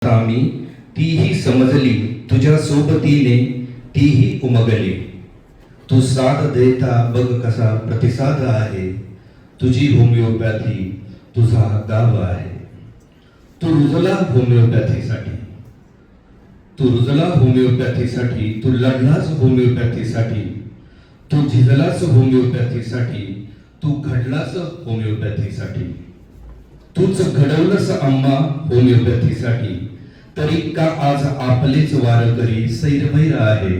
आम्ही तीही समजली तुझ्या सोबतीने तीही उमगली. तू साथ देता बघ कसा प्रतिसाद आहे. तुझी होमिओपॅथी तुझा गाव आहे. तू रुजला होमिओपॅथीसाठी, तू रुजला होमिओपॅथीसाठी, तू लढलास होमिओपॅथीसाठी, तू झिजलास होमिओपॅथीसाठी, तू घडलास होमिओपॅथीसाठी. तूच घडवलंस आम्हा होमिओपॅथीसाठी. तरी का आज आपलेच वारकरी सैरभैर आहे.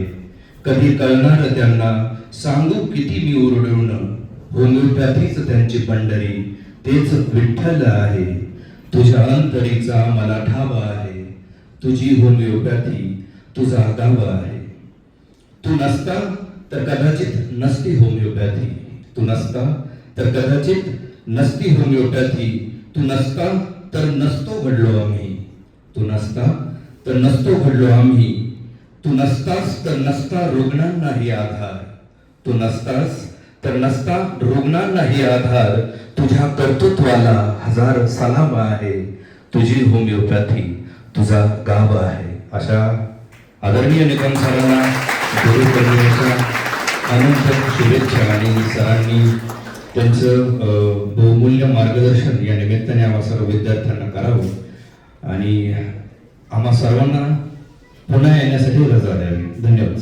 कधी कळणार त्यांना सांगू किती मी ओरडून. होमिओपॅथीच त्यांची पंढरी, तेच विठ्ठल आहे. तुझ्या अंतरीचा मला ठाव आहे. तुझी होमिओपॅथी तुझा गाव आहे. तू नसता तर कदाचित नसती होमिओपॅथी. तू नसता तर कदाचित नसती होमिओपॅथी. तू नसता तर नसतो घडलो आम्ही. तू नसता तर नसतो घडलो आम्ही. तू नसतास तर नसता रुग्णांनाही आधार. तू नसतास तर नसता रुग्णांनाही आधार. तुझ्या कर्तृत्वाला हजार सलाम आहे. तुझी होमिओपॅथी तुझा गाव आहे. अशा आदरणीय निकम सरांना गुरुपौर्णिमेच्या अनंत शुभेच्छा. आणि सरांनी त्यांचं बहुमूल्य मार्गदर्शन या निमित्ताने आम्हा सर्व विद्यार्थ्यांना करावं आणि आम्हा सर्वांना पुन्हा येण्यासाठी रजा द्यावी. धन्यवाद.